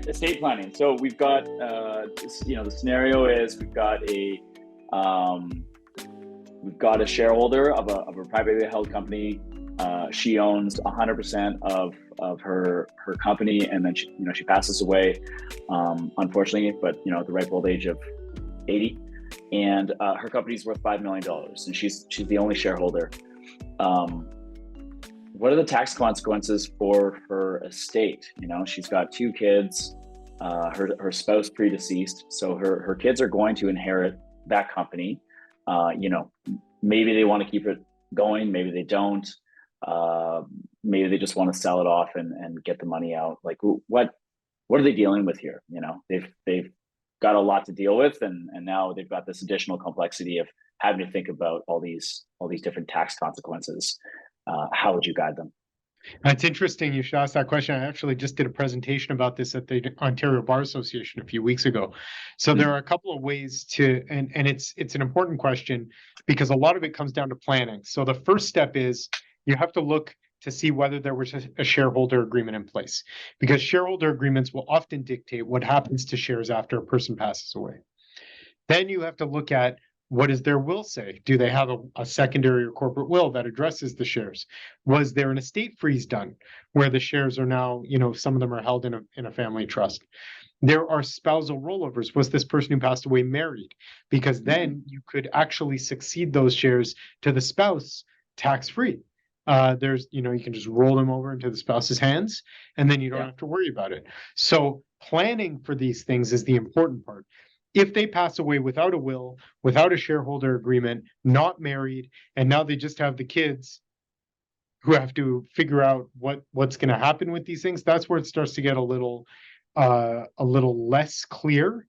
estate planning. So we've got, the scenario is we've got a shareholder of a privately held company. She owns 100% of her company, and then she passes away, unfortunately, but at the ripe old age of 80, and her company's worth $5 million, and she's the only shareholder. What are the tax consequences for her estate? She's got 2 kids, her spouse predeceased, so her kids are going to inherit that company. Maybe they want to keep it going, maybe they don't. Maybe they just want to sell it off and get the money out. Like, what are they dealing with here? They've got a lot to deal with, and now they've got this additional complexity of having to think about all these different tax consequences. How would you guide them? It's interesting you should ask that question. I actually just did a presentation about this at the Ontario Bar Association a few weeks ago. So there are a couple of ways to, and it's an important question because a lot of it comes down to planning. So the first step is you have to look to see whether there was a shareholder agreement in place, because shareholder agreements will often dictate what happens to shares after a person passes away. Then you have to look at, what does their will say? Do they have a secondary or corporate will that addresses the shares? Was there an estate freeze done where the shares are now, some of them are held in a family trust? There are spousal rollovers. Was this person who passed away married? Because then you could actually succeed those shares to the spouse tax-free. You can just roll them over into the spouse's hands, and then you don't have to worry about it. So planning for these things is the important part. If they pass away without a will, without a shareholder agreement, not married, and now they just have the kids who have to figure out what's going to happen with these things, that's where it starts to get a little less clear.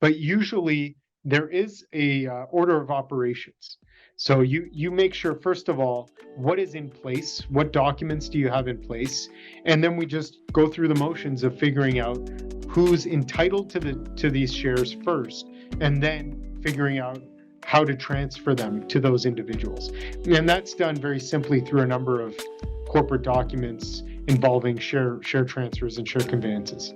But usually there is a order of operations. So you make sure, first of all, what is in place, what documents do you have in place, and then we just go through the motions of figuring out who's entitled to these shares first, and then figuring out how to transfer them to those individuals. And that's done very simply through a number of corporate documents involving share transfers and share conveyances.